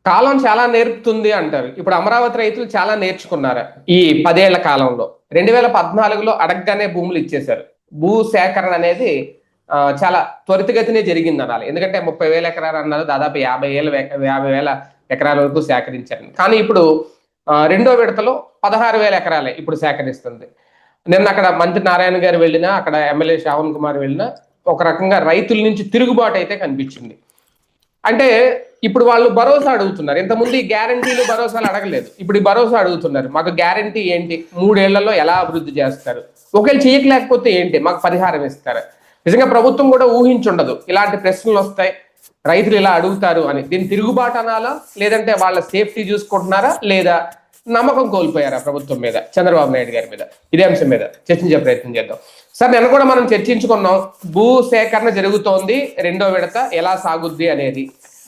కాలం చాలా నేర్పుతుంది అంటారు. ఇప్పుడు అమరావతి రైతులు చాలా నేర్చుకున్నారు ఈ 10 ఏళ్ల కాలంలో. 2014లో అడగగానే భూములు ఇచ్చేశారు. భూ సేకరణ అనేది చాలా త్వరితగతినే జరిగింది అనాలి. ఎందుకంటే 30,000 ఎకరాలు అన్నారు, దాదాపు 50,000 ఎకరాల వరకు సేకరించారు. కానీ ఇప్పుడు రెండో విడతలో 16,000 ఎకరాలే ఇప్పుడు సేకరిస్తుంది. నిన్న అక్కడ మంత్రి నారాయణ గారు వెళ్ళినా, అక్కడ ఎమ్మెల్యే శ్రావణ్ కుమార్ వెళ్ళినా ఒక రకంగా రైతుల నుంచి తిరుగుబాటు అయితే కనిపించింది. అంటే ఇప్పుడు వాళ్ళు భరోసా అడుగుతున్నారు. ఇంతకుముందు ఈ గ్యారంటీలు భరోసాలు అడగలేదు. ఇప్పుడు ఈ భరోసా అడుగుతున్నారు. మాకు గ్యారంటీ ఏంటి, 3 ఏళ్లలో ఎలా అభివృద్ధి చేస్తారు, ఒకవేళ చేయట్లేకపోతే ఏంటి, మాకు పరిహారం ఇస్తారు. నిజంగా ప్రభుత్వం కూడా ఊహించుండదు ఇలాంటి ప్రశ్నలు వస్తాయి, రైతులు ఇలా అడుగుతారు అని. దీన్ని తిరుగుబాటు అనాలా, లేదంటే వాళ్ళ సేఫ్టీ చూసుకుంటున్నారా, లేదా నమ్మకం కోల్పోయారా ప్రభుత్వం మీద, చంద్రబాబు నాయుడు గారి మీద? ఇదే అంశం మీద చర్చించే ప్రయత్నం చేద్దాం. సార్, నిన్న కూడా మనం చర్చించుకున్నాం, భూ సేకరణ జరుగుతోంది, రెండో విడత ఎలా సాగుద్ది అనేది.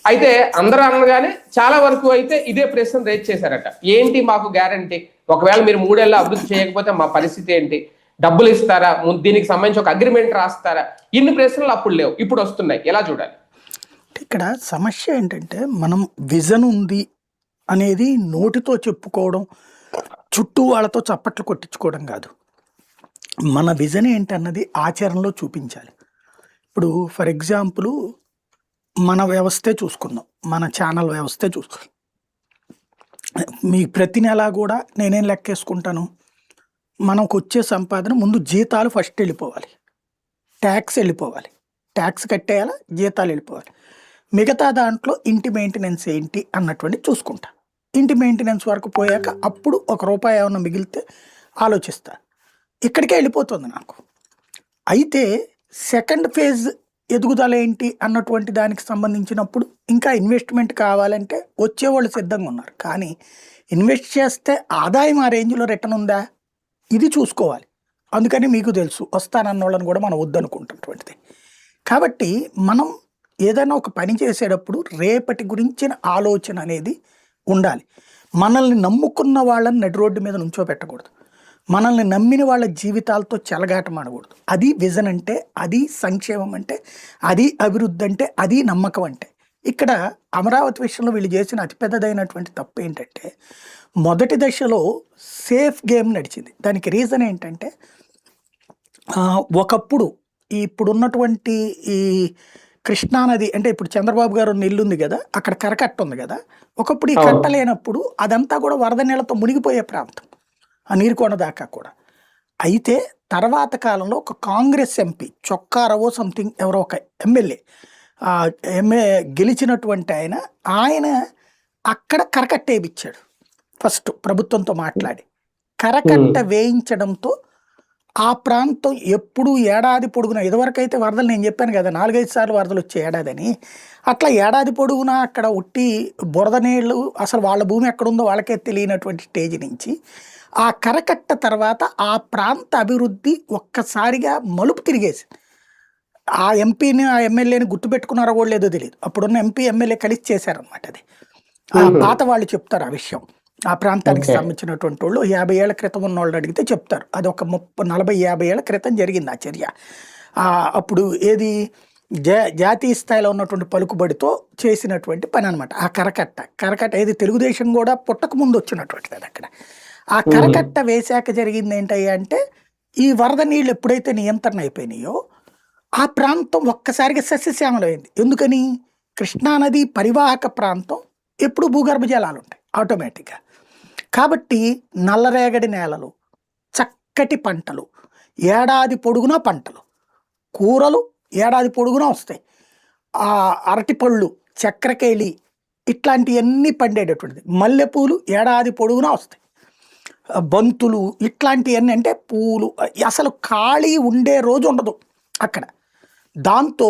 అయితే అందరూ అనగానే చాలా వరకు అయితే ఇదే ప్రశ్న రేజ్ చేశారట. ఏంటి మాకు గ్యారంటీ, ఒకవేళ మీరు 3 ఏళ్ళు అభివృద్ధి చేయకపోతే మా పరిస్థితి ఏంటి, డబ్బులు ఇస్తారా, దీనికి సంబంధించి ఒక అగ్రిమెంట్ రాస్తారా? ఇన్ని ప్రశ్నలు అప్పుడు లేవు, ఇప్పుడు వస్తున్నాయి. ఎలా చూడాలి? ఇక్కడ సమస్య ఏంటంటే, మనం విజన్ ఉంది అనేది నోటితో చెప్పుకోవడం, చుట్టూ వాళ్ళతో చప్పట్లు కొట్టించుకోవడం కాదు. మన విజన్ ఏంటన్నది ఆచరణలో చూపించాలి. ఇప్పుడు ఫర్ ఎగ్జాంపుల్ మన వ్యవస్థే చూసుకుందాం, మన ఛానల్ వ్యవస్థే చూసుకుందాం. మీ ప్రతి నెలా కూడా నేనేం లెక్కేసుకుంటాను, మనకు వచ్చే సంపాదన ముందు జీతాలు ఫస్ట్ వెళ్ళిపోవాలి, ట్యాక్స్ వెళ్ళిపోవాలి, ట్యాక్స్ కట్టేయాలా, జీతాలు వెళ్ళిపోవాలి. మిగతా దాంట్లో ఇంటి మెయింటెనెన్స్ ఏంటి అన్నటువంటి చూసుకుంటా. ఇంటి మెయింటెనెన్స్ వరకు పోయాక అప్పుడు ₹1 ఏమన్నా మిగిలితే ఆలోచిస్తా. ఇక్కడికే వెళ్ళిపోతుంది నాకు. అయితే సెకండ్ ఫేజ్ ఎదుగుదల ఏంటి అన్నటువంటి దానికి సంబంధించినప్పుడు ఇంకా ఇన్వెస్ట్మెంట్ కావాలంటే వచ్చేవాళ్ళు సిద్ధంగా ఉన్నారు. కానీ ఇన్వెస్ట్ చేస్తే ఆదాయం ఆ రేంజ్లో రిటర్న్ ఉందా, ఇది చూసుకోవాలి. అందుకని మీకు తెలుసు, వస్తానన్న వాళ్ళని కూడా మనం వద్దనుకుంటున్నటువంటిది. కాబట్టి మనం ఏదైనా ఒక పని చేసేటప్పుడు రేపటి గురించిన ఆలోచన అనేది ఉండాలి. మనల్ని నమ్ముకున్న వాళ్ళని నడి రోడ్డు మీద నుంచోబెట్టకూడదు, మనల్ని నమ్మిన వాళ్ళ జీవితాలతో చెలగాటమాడకూడదు. అది విజన్ అంటే, అది సంక్షేమం అంటే, అది అభివృద్ధి అంటే, అది నమ్మకం అంటే. ఇక్కడ అమరావతి విషయంలో వీళ్ళు చేసిన అతిపెద్దదైనటువంటి తప్పు ఏంటంటే, మొదటి దశలో సేఫ్ గేమ్ నడిచింది. దానికి రీజన్ ఏంటంటే, ఒకప్పుడు ఇప్పుడున్నటువంటి ఈ కృష్ణానది అంటే ఇప్పుడు చంద్రబాబు గారు ఇల్లు ఉంది కదా, అక్కడ కరకట్ట ఉంది కదా, ఒకప్పుడు ఈ కట్ట లేనప్పుడు అదంతా కూడా వరద నీళ్ళతో మునిగిపోయే ప్రాంతం, ఆ నీరుకొండ దాకా కూడా. అయితే తర్వాత కాలంలో ఒక కాంగ్రెస్ ఎంపీ చొక్కారవో సంథింగ్ ఎవరో ఒక ఎమ్మెల్యే గెలిచినటువంటి ఆయన అక్కడ కరకట్ట వేయించాడు. ఫస్ట్ ప్రభుత్వంతో మాట్లాడి కరకట్ట వేయించడంతో ఆ ప్రాంతం ఎప్పుడు ఏడాది పొడుగునా, ఇదివరకైతే వరదలు నేను చెప్పాను కదా 4-5 సార్లు వరదలు వచ్చే ఏడాదని, అట్లా ఏడాది పొడుగునా అక్కడ ఒట్టి బురద నీళ్ళు, అసలు వాళ్ళ భూమి ఎక్కడుందో వాళ్ళకే తెలియనటువంటి స్టేజ్ నుంచి ఆ కరకట్ట తర్వాత ఆ ప్రాంత అభివృద్ధి ఒక్కసారిగా మలుపు తిరిగేసింది. ఆ ఎంపీని ఆ ఎమ్మెల్యేని గుర్తుపెట్టుకున్నారో కూడా లేదో తెలియదు. అప్పుడున్న ఎంపీ ఎమ్మెల్యే కలిసి చేశారనమాట. అది ఆ పాత వాళ్ళు చెప్తారు ఆ విషయం. ఆ ప్రాంతానికి సంబంధించినటువంటి వాళ్ళు 50 ఏళ్ల క్రితం ఉన్న వాళ్ళు అడిగితే చెప్తారు. అది ఒక 40-50 ఏళ్ల క్రితం జరిగింది ఆ చర్య. అప్పుడు ఏది జాతీయ స్థాయిలో ఉన్నటువంటి పలుకుబడితో చేసినటువంటి పని అనమాట. ఆ కరకట్ట ఏది తెలుగుదేశం కూడా పుట్టక ముందు వచ్చినటువంటిది అది. అక్కడ ఆ కరకట్ట వేశాక జరిగింది ఏంటయ్యా అంటే, ఈ వరద నీళ్ళు ఎప్పుడైతే నియంత్రణ అయిపోయినాయో ఆ ప్రాంతం ఒక్కసారిగా సస్యశ్యామలమైంది. ఎందుకని, కృష్ణానది పరివాహక ప్రాంతం ఎప్పుడు భూగర్భ జలాలు ఉంటాయి ఆటోమేటిక్గా. కాబట్టి నల్లరేగడి నేలలు, చక్కటి పంటలు, ఏడాది పొడుగునా పంటలు, కూరలు ఏడాది పొడుగునా వస్తాయి, అరటిపళ్ళు, చక్రకేళి ఇట్లాంటివన్నీ పండేటటువంటిది, మల్లెపూలు ఏడాది పొడుగునా వస్తాయి, బంతులు ఇట్లాంటివన్నీ, అంటే పూలు అసలు ఖాళీ ఉండే రోజు ఉండదు అక్కడ. దాంతో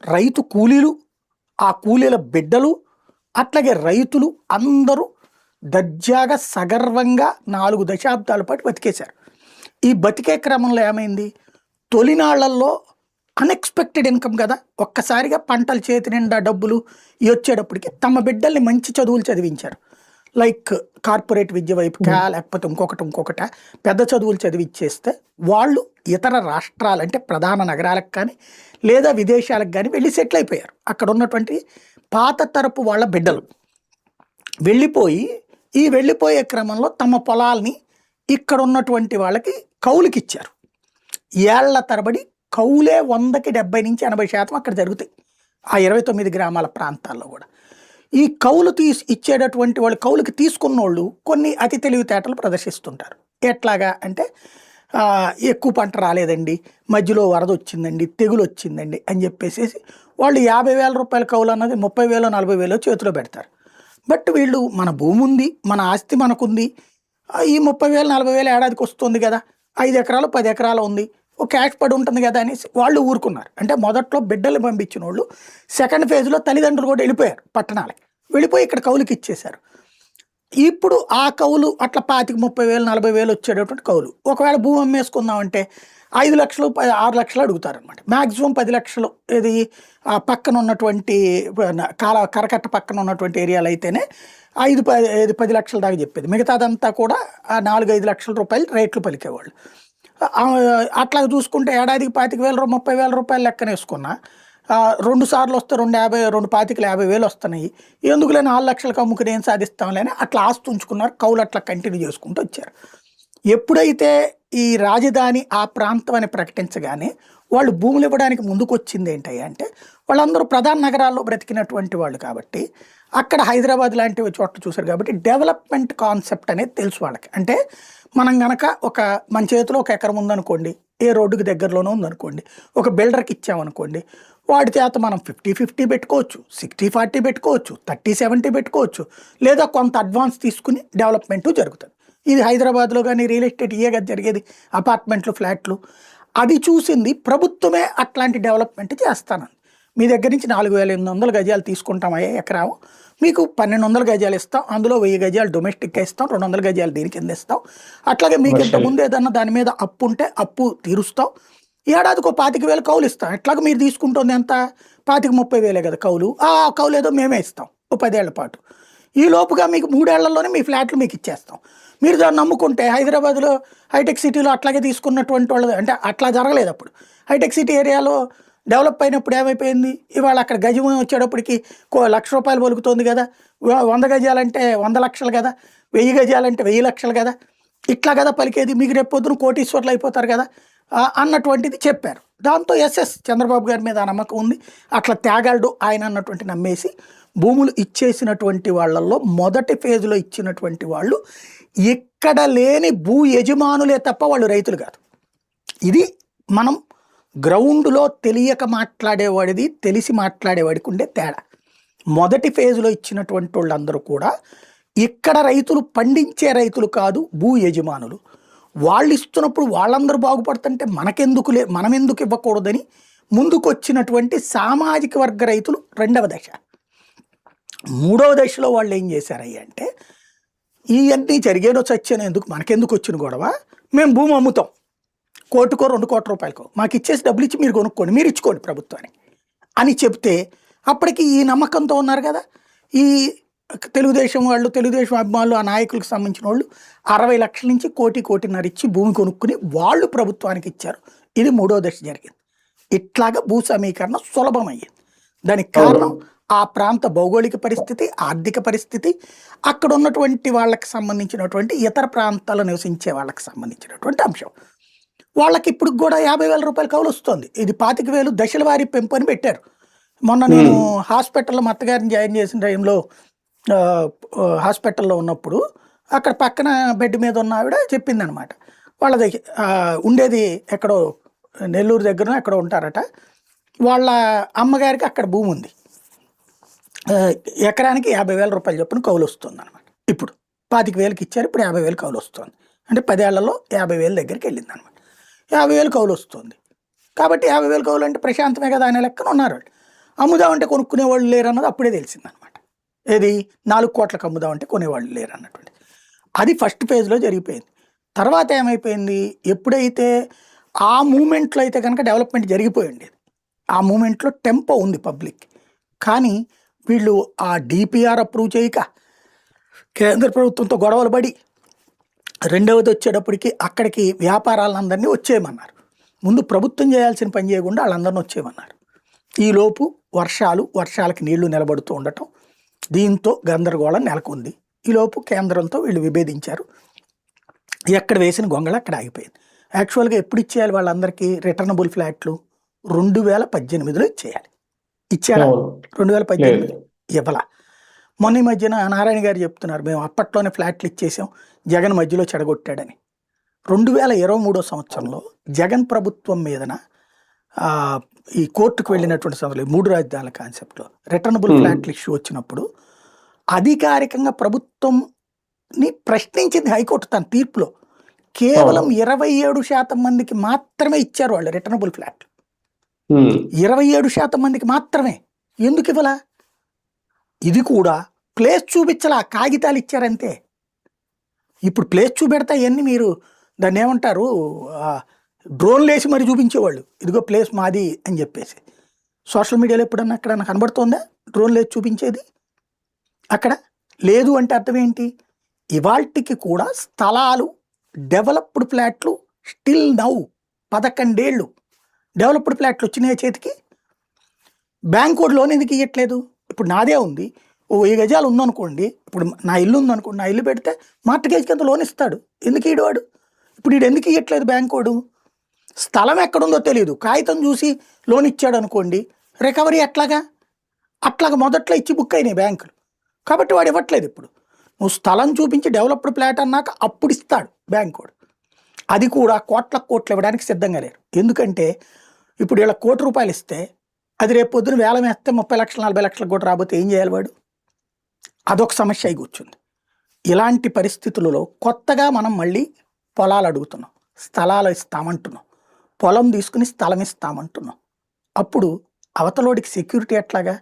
రైతు కూలీలు, ఆ కూలీల బిడ్డలు, అట్లాగే రైతులు అందరూ దర్జాగా సగర్వంగా 4 దశాబ్దాల పాటు బతికేశారు. ఈ బతికే క్రమంలో ఏమైంది, తొలినాళ్లలో అన్ఎక్స్పెక్టెడ్ ఇన్కమ్ కదా, ఒక్కసారిగా పంటలు చేతి నిండా డబ్బులు వచ్చేటప్పటికి తమ బిడ్డల్ని మంచి చదువులు చదివించారు. లైక్ కార్పొరేట్ విద్య వైపుకా, లేకపోతే ఇంకొకట పెద్ద చదువులు చదివిచ్చేస్తే వాళ్ళు ఇతర రాష్ట్రాలు అంటే ప్రధాన నగరాలకు కానీ లేదా విదేశాలకు కానీ వెళ్ళి సెటిల్ అయిపోయారు. అక్కడ ఉన్నటువంటి పాత తరపు వాళ్ళ బిడ్డలు. వెళ్ళిపోయి వెళ్ళిపోయే క్రమంలో తమ పొలాల్ని ఇక్కడ ఉన్నటువంటి వాళ్ళకి కౌలుకి ఇచ్చారు. ఏళ్ల తరబడి కౌలే 100కి 70 నుంచి 80% అక్కడ జరుగుతాయి ఆ 29 గ్రామాల ప్రాంతాల్లో కూడా. ఈ కౌలు ఇచ్చేటటువంటి వాళ్ళు, కౌలుకి తీసుకున్న వాళ్ళు కొన్ని అతి తెలివితేటలు ప్రదర్శిస్తుంటారు. ఎట్లాగా అంటే ఎక్కువ పంట రాలేదండి, మధ్యలో వరద వచ్చిందండి, తెగులు వచ్చిందండి అని చెప్పేసి వాళ్ళు 50,000 రూపాయల కౌలు అన్నది 30,000 40,000 చేతిలో పెడతారు. బట్ వీళ్ళు మన భూమి ఉంది, మన ఆస్తి మనకుంది, ఈ 30,000 40,000 ఏడాదికి వస్తుంది కదా, 5 ఎకరాలు 10 ఎకరాలు ఉంది, ఒక క్యాష్ పడి ఉంటుంది కదా అనేసి వాళ్ళు ఊరుకున్నారు. అంటే మొదట్లో బిడ్డలు పంపించిన వాళ్ళు సెకండ్ ఫేజ్లో తల్లిదండ్రులు కూడా వెళ్ళిపోయారు పట్టణాలకి, వెళ్ళిపోయి ఇక్కడ కౌలుకి ఇచ్చేశారు. ఇప్పుడు ఆ కౌలు అట్లా 25,000 30,000 40,000 వచ్చేటటువంటి కౌలు. ఒకవేళ భూమి అమ్మేసుకుందామంటే 5 లక్షలు 6 లక్షలు అడుగుతారనమాట. మ్యాక్సిమం 10 లక్షలు. ఇది ఆ పక్కన ఉన్నటువంటి కరకట్ట పక్కన ఉన్నటువంటి ఏరియాలు అయితేనే 10 లక్షల దాకా చెప్పేది. మిగతాదంతా కూడా 4-5 లక్షల రూపాయలు రేట్లు పలికేవాళ్ళు. అట్లా చూసుకుంటే ఏడాదికి 25,000 30,000 రూపాయలు లెక్కన వేసుకున్నా 2 సార్లు వస్తే 2,50,000 వస్తున్నాయి. ఎందుకులే 4 లక్షలకు అమ్ముకుని ఏం సాధిస్తాంలేని అట్లా ఆస్తి ఉంచుకున్నారు. కౌలు అట్లా కంటిన్యూ చేసుకుంటూ వచ్చారు. ఎప్పుడైతే ఈ రాజధాని ఆ ప్రాంతం అని ప్రకటించగానే వాళ్ళు భూములు ఇవ్వడానికి ముందుకు వచ్చింది ఏంటి అంటే, వాళ్ళందరూ ప్రధాన నగరాల్లో బ్రతికినటువంటి వాళ్ళు కాబట్టి, అక్కడ హైదరాబాద్ లాంటి చోట్ల చూశారు కాబట్టి డెవలప్మెంట్ కాన్సెప్ట్ అనేది తెలుసు వాళ్ళకి. అంటే మనం కనుక మన చేతిలో ఒక ఎకరం ఉందనుకోండి, ఏ రోడ్డుకి దగ్గరలోనూ ఉందనుకోండి, ఒక బిల్డర్కి ఇచ్చామనుకోండి, వాడి చేత మనం 50-50 పెట్టుకోవచ్చు, 60-40 పెట్టుకోవచ్చు, 30-70 పెట్టుకోవచ్చు, లేదా కొంత అడ్వాన్స్ తీసుకుని డెవలప్మెంటు జరుగుతుంది. ఇది హైదరాబాద్లో కానీ రియల్ ఎస్టేట్ కదా జరిగేది, అపార్ట్మెంట్లు ఫ్లాట్లు. అది చూసింది ప్రభుత్వమే అట్లాంటి డెవలప్మెంట్ చేస్తానండి. మీ దగ్గర నుంచి 4,800 గజాలు తీసుకుంటామయ్యే ఎకరాము, మీకు 1,200 గజాలు ఇస్తాం, అందులో 1000 గజాలు డొమెస్టిక్గా ఇస్తాం, 200 గజాలు దీని కింద ఇస్తాం. అట్లాగే మీకు ఇంతకుముందు ఏదన్నా దాని మీద అప్పు ఉంటే అప్పు తీరుస్తాం, ఏడాదికి 25,000 కౌలు ఇస్తాం. ఎట్లాగ మీరు తీసుకుంటుంది ఎంత 25,000-30,000 కదా కౌలు, ఆ కౌలు ఏదో మేమే ఇస్తాం ఓ 10 ఏళ్ల పాటు. ఈ లోపుగా మీకు 3 ఏళ్లలోనే మీ ఫ్లాట్లు మీకు ఇచ్చేస్తాం. మీరు దాన్ని నమ్ముకుంటే హైదరాబాద్లో హైటెక్ సిటీలో అట్లాగే తీసుకున్నటువంటి వాళ్ళు, అంటే అట్లా జరగలేదు అప్పుడు. హైటెక్ సిటీ ఏరియాలో డెవలప్ అయినప్పుడు ఏమైపోయింది, ఇవాళ అక్కడ గజం వచ్చేటప్పటికి ₹1,00,000 పలుకుతుంది కదా, 100 గజాలంటే 100 లక్షలు కదా, 1000 గజాలంటే 1000 లక్షలు కదా, ఇట్లా కదా పలికేది, మీకు రేపు పొద్దున కోటీశ్వర్లు అయిపోతారు కదా అన్నటువంటిది చెప్పారు. దాంతో చంద్రబాబు గారి మీద నమ్మకం ఉంది. అట్లా త్యాగాడు ఆయన అన్నటువంటి నమ్మేసి భూములు ఇచ్చేసినటువంటి వాళ్ళల్లో మొదటి ఫేజ్లో ఇచ్చినటువంటి వాళ్ళు ఎక్కడ లేని భూ యజమానులే తప్ప వాళ్ళు రైతులు కాదు. ఇది మనం గ్రౌండ్లో తెలియక మాట్లాడేవాడిది తెలిసి మాట్లాడేవాడికి ఉండే తేడా. మొదటి ఫేజ్లో ఇచ్చినటువంటి వాళ్ళందరూ కూడా ఇక్కడ రైతులు పండించే రైతులు కాదు, భూ యజమానులు. వాళ్ళు ఇస్తున్నప్పుడు వాళ్ళందరూ బాగుపడుతుంటే మనం ఎందుకు ఇవ్వకూడదని ముందుకు వచ్చినటువంటి సామాజిక వర్గ రైతులు రెండవ దశ. మూడవ దశలో వాళ్ళు ఏం చేశారయ్య అంటే, ఇవన్నీ జరిగేనో చచ్చానో ఎందుకు, మనకెందుకు వచ్చిన గొడవ, మేము భూమి అమ్ముతాం, కోటికో 2 కోట్ల రూపాయలకో మాకు ఇచ్చేసి డబ్బులు ఇచ్చి మీరు కొనుక్కోండి, మీరు ఇచ్చుకోండి ప్రభుత్వానికి అని చెప్తే, అప్పటికి ఈ నమ్మకంతో ఉన్నారు కదా ఈ తెలుగుదేశం వాళ్ళు, తెలుగుదేశం అభిమానులు, ఆ నాయకులకు సంబంధించిన వాళ్ళు 60 లక్షల నుంచి 1,00,00,000 ఇచ్చి భూమి కొనుక్కుని వాళ్ళు ప్రభుత్వానికి ఇచ్చారు. ఇది మూడో దశ జరిగింది. ఇట్లాగా భూ సమీకరణ సులభమయ్యింది. దానికి కారణం ఆ ప్రాంత భౌగోళిక పరిస్థితి, ఆర్థిక పరిస్థితి, అక్కడ ఉన్నటువంటి వాళ్ళకి సంబంధించినటువంటి ఇతర ప్రాంతాల్లో నివసించే వాళ్ళకి సంబంధించినటువంటి అంశం. వాళ్ళకి ఇప్పుడు కూడా 50,000 రూపాయల కౌలు వస్తుంది. ఇది 25,000 దశల వారీ పెంపు అని పెట్టారు. మొన్న నేను హాస్పిటల్లో మా అత్తగారిని జాయిన్ చేసిన టైంలో హాస్పిటల్లో ఉన్నప్పుడు అక్కడ పక్కన బెడ్ మీద ఉన్న ఆవిడ చెప్పిందనమాట, వాళ్ళది ఉండేది ఎక్కడో నెల్లూరు దగ్గర ఎక్కడో ఉంటారట, వాళ్ళ అమ్మగారికి అక్కడ భూమి ఉంది, ఎకరానికి 50,000 రూపాయలు చొప్పున కౌలు వస్తుంది అనమాట. ఇప్పుడు 25,000కి ఇచ్చారు, ఇప్పుడు 50,000 కౌలు వస్తుంది. అంటే 10 ఏళ్లలో 50,000 దగ్గరికి వెళ్ళింది అనమాట. 50,000 కౌలు వస్తుంది కాబట్టి 50,000 కౌలు అంటే ప్రశాంతమే కదా అనే లెక్కన ఉన్నారు వాళ్ళు. అమ్ముదామంటే కొనుక్కునే వాళ్ళు లేరు అన్నది అప్పుడే తెలిసిందనమాట. ఏది 4 కోట్లకు అమ్ముదామంటే కొనేవాళ్ళు లేరు అన్నటువంటి అది ఫస్ట్ ఫేజ్లో జరిగిపోయింది. తర్వాత ఏమైపోయింది, ఎప్పుడైతే ఆ మూమెంట్లో అయితే కనుక డెవలప్మెంట్ జరిగిపోయి ఉండేది, ఆ మూమెంట్లో టెంపో ఉంది పబ్లిక్. కానీ వీళ్ళు ఆ డిపిఆర్ అప్రూవ్ చేయక కేంద్ర ప్రభుత్వంతో గొడవలు పడి, రెండవది వచ్చేటప్పటికి అక్కడికి వ్యాపారాలందరినీ వచ్చేయమన్నారు. ముందు ప్రభుత్వం చేయాల్సిన పని చేయకుండా వాళ్ళందరినీ వచ్చేయమన్నారు. ఈలోపు వర్షాలకి నీళ్లు నిలబడుతూ ఉండటం, దీంతో గందరగోళం నెలకొంది. ఈలోపు కేంద్రంతో వీళ్ళు విభేదించారు. ఎక్కడ వేసిన గొంగళ అక్కడ ఆగిపోయింది. యాక్చువల్గా ఎప్పుడు ఇచ్చేయాలి వాళ్ళందరికీ రిటర్నబుల్ ఫ్లాట్లు? 2018లో ఇచ్చేయాలి. ఇచ్చారా? 2018 ఇవ్వలా. మొన్న ఈ మధ్యన నారాయణ గారు చెప్తున్నారు, మేము అప్పట్లోనే ఫ్లాట్లు ఇచ్చేసాం, జగన్ మధ్యలో చెడగొట్టాడని. 2023 సంవత్సరంలో జగన్ ప్రభుత్వం మీదన ఈ కోర్టుకు వెళ్ళినటువంటి సందర్భంలో 3 రాజధానుల కాన్సెప్ట్లో రిటర్నబుల్ ఫ్లాట్లు ఇష్యూ వచ్చినప్పుడు అధికారికంగా ప్రభుత్వంని ప్రశ్నించింది హైకోర్టు తన తీర్పులో. కేవలం 27% మందికి మాత్రమే ఇచ్చారు వాళ్ళు రిటర్నబుల్ ఫ్లాట్లు. 27% మందికి మాత్రమే. ఎందుకు ఇవ్వలా? ఇది కూడా ప్లేస్ చూపించలా, కాగితాలు ఇచ్చారంతే. ఇప్పుడు ప్లేస్ చూపెడతా ఇవన్నీ మీరు దాన్ని ఏమంటారు, డ్రోన్లు వేసి మరి చూపించేవాళ్ళు, ఇదిగో ప్లేస్ మాది అని చెప్పేసి. సోషల్ మీడియాలో ఎప్పుడన్నా అక్కడ కనబడుతోందా డ్రోన్లు వేసి చూపించేది? అక్కడ లేదు. అంటే అర్థం ఏంటి? ఇవాల్టికి కూడా స్థలాలు డెవలప్డ్ ఫ్లాట్లు స్టిల్ నౌ 11 ఏళ్ళు డెవలప్డ్ ఫ్లాట్లు వచ్చినాయి చేతికి. బ్యాంక్ కూడా లోన్ ఎందుకు ఇవ్వట్లేదు? ఇప్పుడు నాదే ఉంది, 1000 గజాలు ఉందనుకోండి, ఇప్పుడు నా ఇల్లు ఉందనుకోండి, నా ఇల్లు పెడితే మార్టిగేజ్ కింద లోన్ ఇస్తాడు. ఎందుకు ఇవ్వడు? ఇప్పుడు వీడు ఎందుకు ఇవ్వట్లేదు బ్యాంకోడు? స్థలం ఎక్కడుందో తెలియదు, కాగితం చూసి లోన్ ఇచ్చాడు అనుకోండి, రికవరీ ఎట్లాగా? అట్లాగా మొదట్లో ఇచ్చి బుక్ అయినాయి బ్యాంకులు. కాబట్టి వాడు ఇవ్వట్లేదు. ఇప్పుడు నువ్వు స్థలం చూపించి డెవలప్డ్ ఫ్లాట్ అన్నాక అప్పుడు ఇస్తాడు బ్యాంకోడు. అది కూడా కోట్లు ఇవ్వడానికి సిద్ధంగా లేరు. ఎందుకంటే ఇప్పుడు వీళ్ళ ₹1,00,00,000 ఇస్తే అది రేపు పొద్దున వేలం వేస్తే 30 లక్షలు 40 లక్షలకు కూడా రాబోతే ఏం చేయాలి వాడు? అదొక సమస్య అయి కూర్చుంది. ఇలాంటి పరిస్థితులలో కొత్తగా మనం మళ్ళీ పొలాలు అడుగుతున్నాం, స్థలాలు ఇస్తామంటున్నాం, పొలం తీసుకుని స్థలం ఇస్తామంటున్నాం. అప్పుడు అవతలోడికి సెక్యూరిటీ ఎట్లాగా?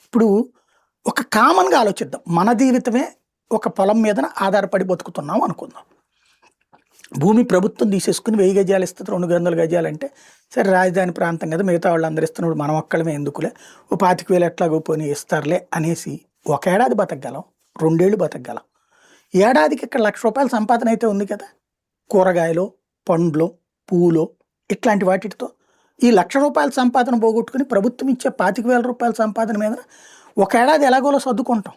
ఇప్పుడు ఒక కామన్గా ఆలోచిద్దాం. మన జీవితమే ఒక పొలం మీద ఆధారపడి బతుకుతున్నాం అనుకుందాం. భూమి ప్రభుత్వం తీసేసుకుని 1000 గజాలు ఇస్తుంది, 200 గజాలు అంటే సరే రాజధాని ప్రాంతం కదా, మిగతా వాళ్ళు అందరు ఇస్తున్నప్పుడు మనం ఒక్కడమే ఎందుకులే, 25,000 ఎట్లాగో పోనీ ఇస్తారులే అనేసి 1 ఏడాది బతకగలం, 2 ఏళ్ళు బతకగలం. ఏడాదికి ఇక్కడ ₹1,00,000 సంపాదన అయితే ఉంది కదా, కూరగాయలు, పండ్లు, పూలు ఇట్లాంటి వాటితో. ఈ ₹1,00,000 సంపాదన పోగొట్టుకుని ప్రభుత్వం ఇచ్చే ₹25,000 సంపాదన మీద 1 ఏడాది ఎలాగోలో సర్దుకుంటాం.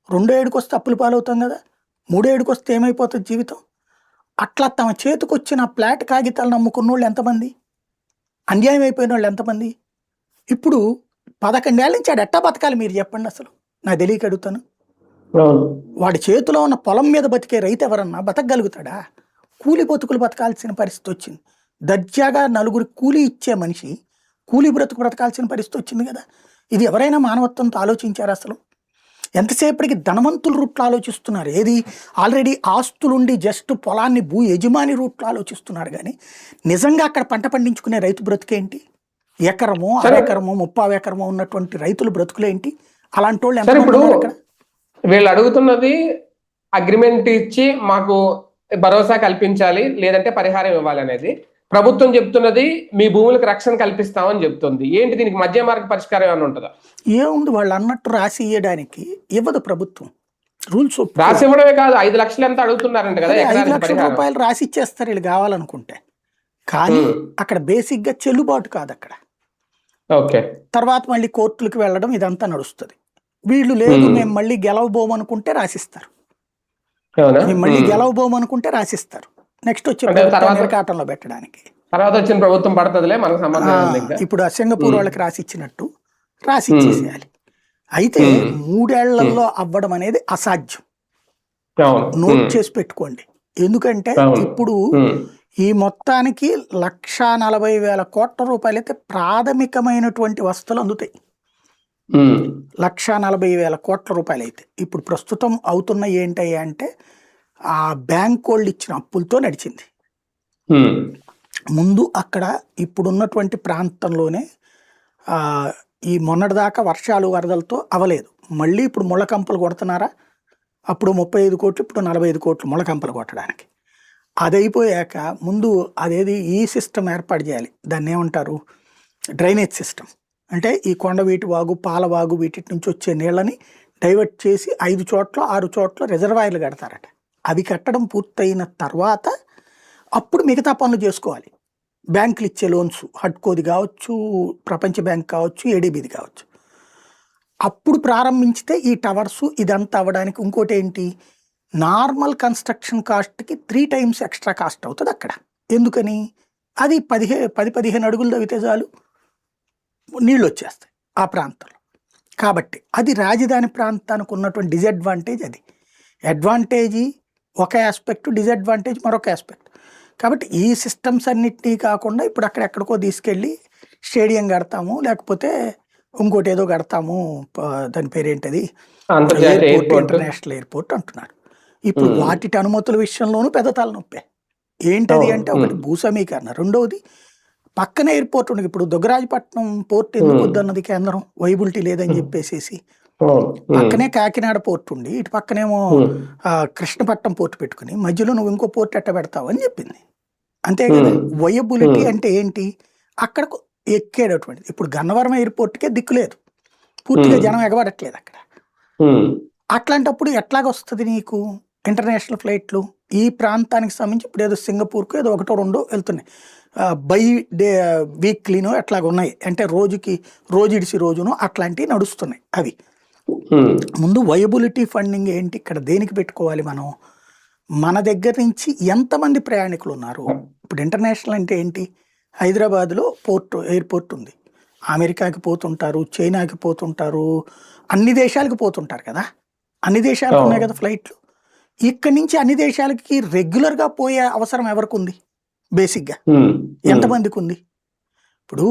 2 ఏడుకి వస్తే అప్పులు పాలవుతాం కదా, 3 ఏడుకి వస్తే ఏమైపోతుంది జీవితం? అట్లా తమ చేతికొచ్చిన ఫ్లాట్ కాగితాలు నమ్ముకున్న వాళ్ళు ఎంతమంది? అన్యాయం అయిపోయిన వాళ్ళు ఎంతమంది? ఇప్పుడు 11 ఏళ్ళ నుంచి ఆడు ఎట్టా బతకాలి మీరు చెప్పండి? అసలు నాకు తెలియక అడుగుతాను. వాడి చేతిలో ఉన్న పొలం మీద బతికే రైతు ఎవరన్నా బతకగలుగుతాడా? కూలి బతుకులు బతకాల్సిన పరిస్థితి వచ్చింది. దర్జాగా 4 కూలీ ఇచ్చే మనిషి కూలీ బ్రతకాల్సిన పరిస్థితి వచ్చింది కదా. ఇది ఎవరైనా మానవత్వంతో ఆలోచించారు? అసలు ఎంతసేపటికి ధనవంతుల రూట్లో ఆలోచిస్తున్నారు. ఏది ఆల్రెడీ ఆస్తులుండి జస్ట్ పొలాన్ని భూ యజమాని రూట్లో ఆలోచిస్తున్నారు. కానీ నిజంగా అక్కడ పంట పండించుకునే రైతు బ్రతుకేంటి? ఎకరమో, అరెకరమో, 30 ఎకరమో ఉన్నటువంటి రైతుల బ్రతుకులేంటి? అలాంటి వాళ్ళు ఎంత? వీళ్ళు అడుగుతున్నది అగ్రిమెంట్ ఇచ్చి మాకు భరోసా కల్పించాలి, లేదంటే పరిహారం ఇవ్వాలి అనేది. ప్రభుత్వం చెప్తున్నది మీ భూములకు రక్షణ కల్పిస్తామని చెప్తుంది. ఏంటి దీనికి మధ్య మార్గ పరిష్కారం ఏమైనా ఉంటుందా? ఏముంది, వాళ్ళు అన్నట్టు రాసి ఇవ్వడానికి ఇవ్వదు ప్రభుత్వం. రూల్స్ రాసి ఇవ్వడమే కాదు, 5 లక్షలు ఎంత అడుగుతున్నారంట కదా, ₹5,00,000 రాసి ఇచ్చేస్తారు వీళ్ళు కావాలనుకుంటే. కానీ అక్కడ బేసిక్ గా చెల్లుబాటు కాదు అక్కడ. ఓకే, తర్వాత మళ్ళీ కోర్టులకు వెళ్ళడం ఇదంతా నడుస్తుంది. వీళ్ళు లేదు మేము మళ్ళీ గెలవబోమనుకుంటే రాసిస్తారు, మేము మళ్ళీ గెలవబోమనుకుంటే రాసిస్తారు. నెక్స్ట్ వచ్చే కాటంలో పెట్టడానికి తర్వాత వచ్చిన ప్రభుత్వం పడుతుందిలే, మనకు సంబంధం. ఇప్పుడు సింగపూర్ వాళ్ళకి రాసిచ్చినట్టు రాసిచ్చేసేయాలి. అయితే 3 ఏళ్లలో అవ్వడం అనేది అసాధ్యం. నోట్ చేసి పెట్టుకోండి. ఎందుకంటే ఇప్పుడు ఈ మొత్తానికి ₹140,000 అయితే ప్రాథమికమైనటువంటి వస్తువులు అందుతాయి. ₹140,000 అయితే ఇప్పుడు ప్రస్తుతం అవుతున్న ఏంటయ్యా అంటే ఆ బ్యాంక్ వాళ్ళు ఇచ్చిన అప్పులతో నడిచింది. ముందు అక్కడ ఇప్పుడున్నటువంటి ప్రాంతంలోనే ఈ మొన్నటిదాకా వర్షాలు వరదలతో అవలేదు. మళ్ళీ ఇప్పుడు ముళ్ళకంపలు కొడుతున్నారా? అప్పుడు 35 కోట్లు, ఇప్పుడు 45 కోట్లు ముళ్ళకంపలు కొట్టడానికి. అది అయిపోయాక ముందు అదేది ఈ సిస్టమ్ ఏర్పాటు చేయాలి. దాన్ని ఏమంటారు? Drainage system. అంటే ఈ కొండవీటి వాగు, పాలవాగు వీటి నుంచి వచ్చే నీళ్ళని డైవర్ట్ చేసి 5 చోట్ల 6 చోట్ల రిజర్వాయర్లు కడతారట. అవి కట్టడం పూర్తయిన తర్వాత అప్పుడు మిగతా పనులు చేసుకోవాలి. బ్యాంకులు ఇచ్చే లోన్స్, హడ్కోది కావచ్చు, ప్రపంచ బ్యాంక్ కావచ్చు, ఏడీబీది కావచ్చు. అప్పుడు ప్రారంభించితే ఈ టవర్స్ ఇదంతా అవ్వడానికి ఇంకోటి ఏంటి, నార్మల్ కన్స్ట్రక్షన్ కాస్ట్కి 3 times ఎక్స్ట్రా కాస్ట్ అవుతుంది అక్కడ. ఎందుకని, అది 10-15 అడుగులు తవ్వితే చాలు నీళ్ళు వచ్చేస్తాయి ఆ ప్రాంతంలో. కాబట్టి అది రాజధాని ప్రాంతానికి ఉన్నటువంటి డిసడ్వాంటేజ్. అది అడ్వాంటేజీ ఒక ఆస్పెక్ట్, డిసడ్వాంటేజ్ మరొక ఆస్పెక్ట్. కాబట్టి ఈ సిస్టమ్స్ అన్నిటినీ కాకుండా ఇప్పుడు అక్కడెక్కడికో తీసుకెళ్ళి స్టేడియం కడతాము, లేకపోతే ఇంకోటి ఏదో కడతాము, దాని పేరేంటది, ఎయిర్పోర్ట్, ఇంటర్నేషనల్ ఎయిర్పోర్ట్ అంటున్నారు. ఇప్పుడు వాటి అనుమతుల విషయంలోనూ పెద్ద తలనొప్పే. ఏంటది అంటే, ఒకటి భూసమీకరణ, రెండవది పక్కన ఎయిర్పోర్ట్ ఉంది. ఇప్పుడు దుగ్గరాజపట్నం పోర్ట్ ఎందుకు వద్దన్నది కేంద్రం, వైబిలిటీ లేదని చెప్పేసి. పక్కనే కాకినాడ పోర్ట్ ఉండి ఇటు పక్కనేమో కృష్ణపట్నం పోర్ట్ పెట్టుకుని మధ్యలో నువ్వు ఇంకో పోర్ట్ ఎట్ట పెడతావు అని చెప్పింది. అంతే కదా. వయబిలిటీ అంటే ఏంటి, అక్కడకు ఎక్కేటటువంటిది. ఇప్పుడు గన్నవరం ఎయిర్పోర్ట్కే దిక్కు లేదు, పూర్తిగా జనం ఎగబడట్లేదు అక్కడ. అట్లాంటప్పుడు ఎట్లాగొస్తుంది నీకు ఇంటర్నేషనల్ ఫ్లైట్లు ఈ ప్రాంతానికి సంబంధించి? ఇప్పుడు ఏదో సింగపూర్కు ఏదో 1-2 వెళ్తున్నాయి, బై డే వీక్లీనో ఎట్లాగ ఉన్నాయి, అంటే రోజు ఇడిసి రోజును అట్లాంటివి నడుస్తున్నాయి. అవి ముందు వయబిలిటీ ఫండింగ్ ఏంటి, ఇక్కడ దేనికి పెట్టుకోవాలి మనం, మన దగ్గర నుంచి ఎంతమంది ప్రయాణికులు ఉన్నారు. ఇప్పుడు ఇంటర్నేషనల్ అంటే ఏంటి, హైదరాబాద్లో ఎయిర్పోర్ట్ ఉంది, అమెరికాకి పోతుంటారు, చైనాకి పోతుంటారు, అన్ని దేశాలకు పోతుంటారు కదా, అన్ని దేశాలకు ఉన్నాయి కదా ఫ్లైట్లు. ఇక్కడి నుంచి అన్ని దేశాలకి రెగ్యులర్గా పోయే అవసరం ఎవరికి ఉంది, బేసిక్గా ఎంతమందికి ఉంది? ఇప్పుడు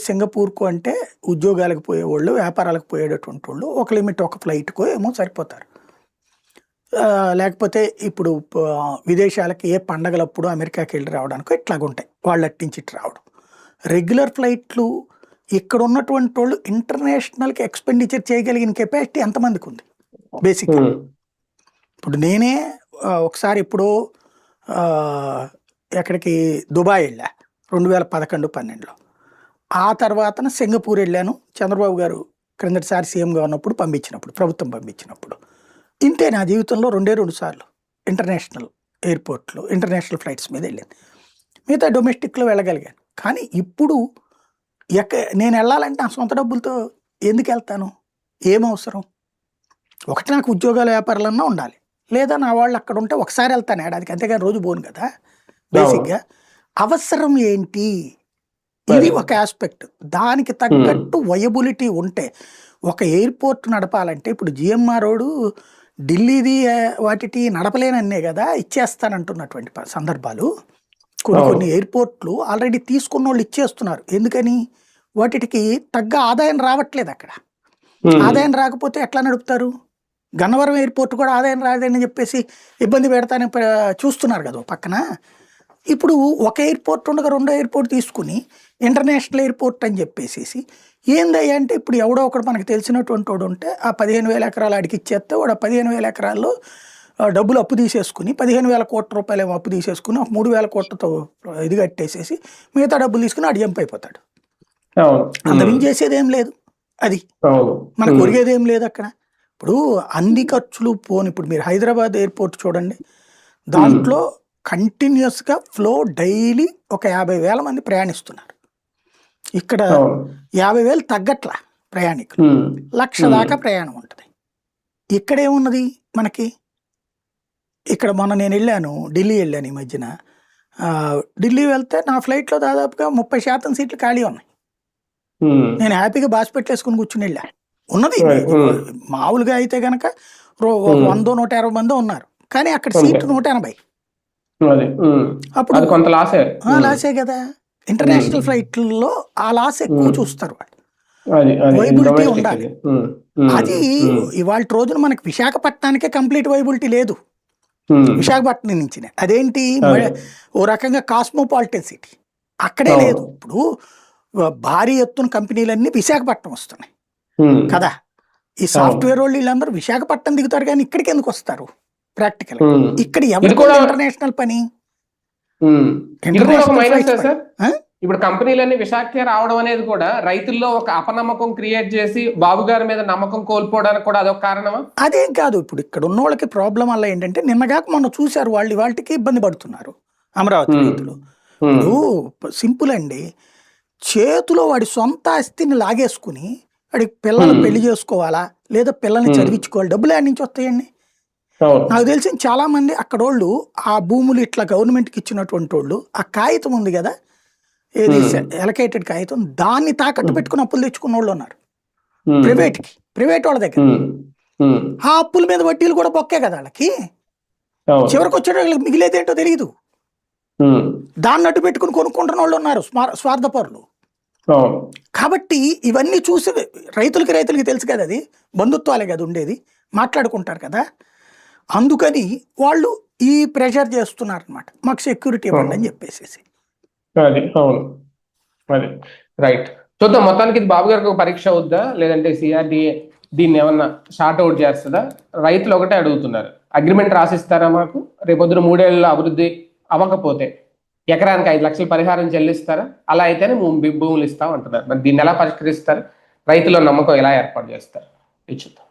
సింగపూర్కు అంటే ఉద్యోగాలకు పోయేవాళ్ళు, వ్యాపారాలకు పోయేటటువంటి వాళ్ళు ఒక లిమిట్, ఒక ఫ్లైట్కో ఏమో సరిపోతారు. లేకపోతే ఇప్పుడు విదేశాలకి ఏ పండగలప్పుడు అమెరికాకి వెళ్ళి రావడానికో ఇట్లాగుంటాయి, వాళ్ళు అట్టించి ఇటు రావడం. రెగ్యులర్ ఫ్లైట్లు ఇక్కడ ఉన్నటువంటి వాళ్ళు ఇంటర్నేషనల్కి ఎక్స్పెండిచర్ చేయగలిగిన కెపాసిటీ ఎంతమందికి ఉంది బేసిక్గా? ఇప్పుడు నేనే ఒకసారి ఎప్పుడో ఎక్కడికి దుబాయ్ వెళ్ళా 2011-12. ఆ తర్వాత సింగపూర్ వెళ్ళాను, చంద్రబాబు గారు క్రిందటిసారి సీఎంగా ఉన్నప్పుడు ప్రభుత్వం పంపించినప్పుడు. ఇంతే నా జీవితంలో 2 సార్లు ఇంటర్నేషనల్ ఎయిర్పోర్ట్లో ఇంటర్నేషనల్ ఫ్లైట్స్ మీద వెళ్ళాను, మిగతా డొమెస్టిక్లో వెళ్ళగలిగాను. కానీ ఇప్పుడు నేను వెళ్ళాలంటే నా సొంత డబ్బులతో ఎందుకు వెళ్తాను, ఏమవసరం? ఒకటి నాకు ఉద్యోగాల వ్యాపారాలన్నా ఉండాలి, లేదా నా వాళ్ళు అక్కడ ఉంటే ఒకసారి వెళ్తాను ఏడాదికి, అంతేగాని రోజు పోను కదా. బేసిక్గా అవసరం ఏంటి, ఇది ఒక ఆస్పెక్ట్. దానికి తగ్గట్టు వయబిలిటీ ఉంటే ఒక ఎయిర్పోర్ట్ నడపాలంటే, ఇప్పుడు జిఎంఆర్ రోడ్డు ఢిల్లీది వాటి నడపలేనన్నే కదా ఇచ్చేస్తానంటున్నటువంటి సందర్భాలు. కొన్ని ఎయిర్పోర్ట్లు ఆల్రెడీ తీసుకున్న వాళ్ళు ఇచ్చేస్తున్నారు. ఎందుకని, వాటికి తగ్గ ఆదాయం రావట్లేదు అక్కడ. ఆదాయం రాకపోతే ఎట్లా నడుపుతారు? గన్నవరం ఎయిర్పోర్ట్ కూడా ఆదాయం రాదని చెప్పేసి ఇబ్బంది పెడతానని చూస్తున్నారు కదా పక్కన. ఇప్పుడు ఒక ఎయిర్పోర్ట్ ఉండగా 2వ ఎయిర్పోర్ట్ తీసుకుని ఇంటర్నేషనల్ ఎయిర్పోర్ట్ అని చెప్పేసి ఏందయ్యా అంటే, ఇప్పుడు ఎవడో ఒకడు మనకు తెలిసినటువంటి వాడు ఉంటే ఆ 15,000 ఎకరాలు అడిగి ఇచ్చేస్తే వాడు 15,000 ఎకరాల్లో డబ్బులు అప్పు తీసేసుకుని 15,000 కోట్ల రూపాయలు ఏమో అప్పు తీసేసుకుని ఒక 3,000 కోట్లతో ఇది కట్టేసేసి మిగతా డబ్బులు తీసుకుని అటు జంప్ అయిపోతాడు. అంతమించి చేసేది ఏం లేదు, అది మనకు ఒరిగేది ఏం లేదు అక్కడ. ఇప్పుడు అన్ని ఖర్చులు పోను. ఇప్పుడు మీరు హైదరాబాద్ ఎయిర్పోర్ట్ చూడండి, దాంట్లో కంటిన్యూస్గా ఫ్లో డైలీ ఒక 50,000 మంది ప్రయాణిస్తున్నారు. ఇక్కడ 50,000 తగ్గట్లా ప్రయాణికులు, 1,00,000 దాకా ప్రయాణం ఉంటుంది. ఇక్కడేమున్నది మనకి, ఇక్కడ మొన్న నేను ఢిల్లీ వెళ్ళాను ఈ మధ్యన. ఢిల్లీ వెళ్తే నా ఫ్లైట్లో దాదాపుగా 30% సీట్లు ఖాళీ ఉన్నాయి. నేను హ్యాపీగా బాస్ పెట్టేసుకుని కూర్చుని వెళ్ళా. ఉన్నది మామూలుగా అయితే కనుక 100-120 మంది ఉన్నారు, కానీ అక్కడ సీట్లు 180. అప్పుడు కొంత లాసే కదా. ఇంటర్నేషనల్ ఫ్లైట్లలో ఆ లాస్ ఎక్కువ చూస్తారు వాళ్ళు, వైబిలిటీ ఉండాలి. అది ఇవాళ రోజున మనకి విశాఖపట్నానికే కంప్లీట్ వైబిలిటీ లేదు, విశాఖపట్నం నుంచి. అదేంటి, ఓ రకంగా కాస్మోపాలిటన్ సిటీ, అక్కడే లేదు. ఇప్పుడు భారీ ఎత్తున కంపెనీలన్నీ విశాఖపట్నం వస్తున్నాయి కదా. ఈ సాఫ్ట్వేర్ వాళ్ళు వీళ్ళందరూ విశాఖపట్నం దిగుతారు, కానీ ఇక్కడికి ఎందుకు వస్తారు ప్రాక్టికల్? ఇక్కడ ఎవరికి ఇంటర్నేషనల్ పని, ఇప్పుడు కంపెనీలన్నీ విశాఖకే రావడం అనేది కూడా రైతుల్లో ఒక అపనమ్మకం క్రియేట్ చేసి బాబు గారి మీద నమ్మకం కోల్పోవడానికి కూడా అదొక కారణమా? అదేం కాదు. ఇప్పుడు ఇక్కడ ఉన్న వాళ్ళకి ప్రాబ్లం వల్ల ఏంటంటే, నిన్నగాక మొన్న చూశారు వాళ్ళకి ఇబ్బంది పడుతున్నారు అమరావతి రైతులు. ఇప్పుడు సింపుల్ అండి, చేతిలో వాడి సొంత ఆస్తిని లాగేసుకుని వాడికి పిల్లలు పెళ్లి చేసుకోవాలా లేదా పిల్లల్ని చదివించుకోవాలి, డబ్బులు ఎక్కడి నుంచి వస్తాయండి? అవును. నాకు తెలిసిన చాలా మంది అక్కడోళ్ళు ఆ భూములు ఇట్లా గవర్నమెంట్కి ఇచ్చినటువంటి వాళ్ళు ఆ కాగితం ఉంది కదా, ఏది ఎలకేటెడ్ కాగితం, దాన్ని తాకట్టు పెట్టుకుని అప్పులు తెచ్చుకున్న వాళ్ళు ఉన్నారు ప్రైవేట్ వాళ్ళ దగ్గర. ఆ అప్పుల మీద వడ్డీలు కూడా బొక్కే కదా వాళ్ళకి. చివరికి వచ్చే వాళ్ళకి మిగిలేదేంటో తెలియదు. దాన్ని అడ్డు పెట్టుకుని కొనుక్కుంటున్న వాళ్ళు ఉన్నారు స్వార్థపరులు. కాబట్టి ఇవన్నీ చూసి రైతులకి తెలుసు కదా, అది బంధుత్వాలే కదా ఉండేది, మాట్లాడుకుంటారు కదా. అందుకని వాళ్ళు ఈ ప్రెషర్ చేస్తున్నారు అనమాట, మాకు సెక్యూరిటీ ఇవ్వండి అని చెప్పేసి. అది అవును, అది రైట్. చూద్దాం, మొత్తానికి ఇది బాబు గారికి ఒక పరీక్ష అవుద్దా లేదంటే సిఆర్డిఏ దీన్ని ఏమన్నా షార్ట్ అవుట్ చేస్తుందా? రైతులు ఒకటే అడుగుతున్నారు, అగ్రిమెంట్ రాసిస్తారా మాకు, రేపొద్దున 3 ఏళ్ళలో అభివృద్ధి అవ్వకపోతే ఎకరానికి 5 లక్షలు పరిహారం చెల్లిస్తారా, అలా అయితేనే భూములు ఇస్తాం అంటున్నారు. మరి దీన్ని ఎలా పరిష్కరిస్తారు, రైతుల నమ్మకం ఎలా ఏర్పాటు చేస్తారు, ఇది చూద్దాం.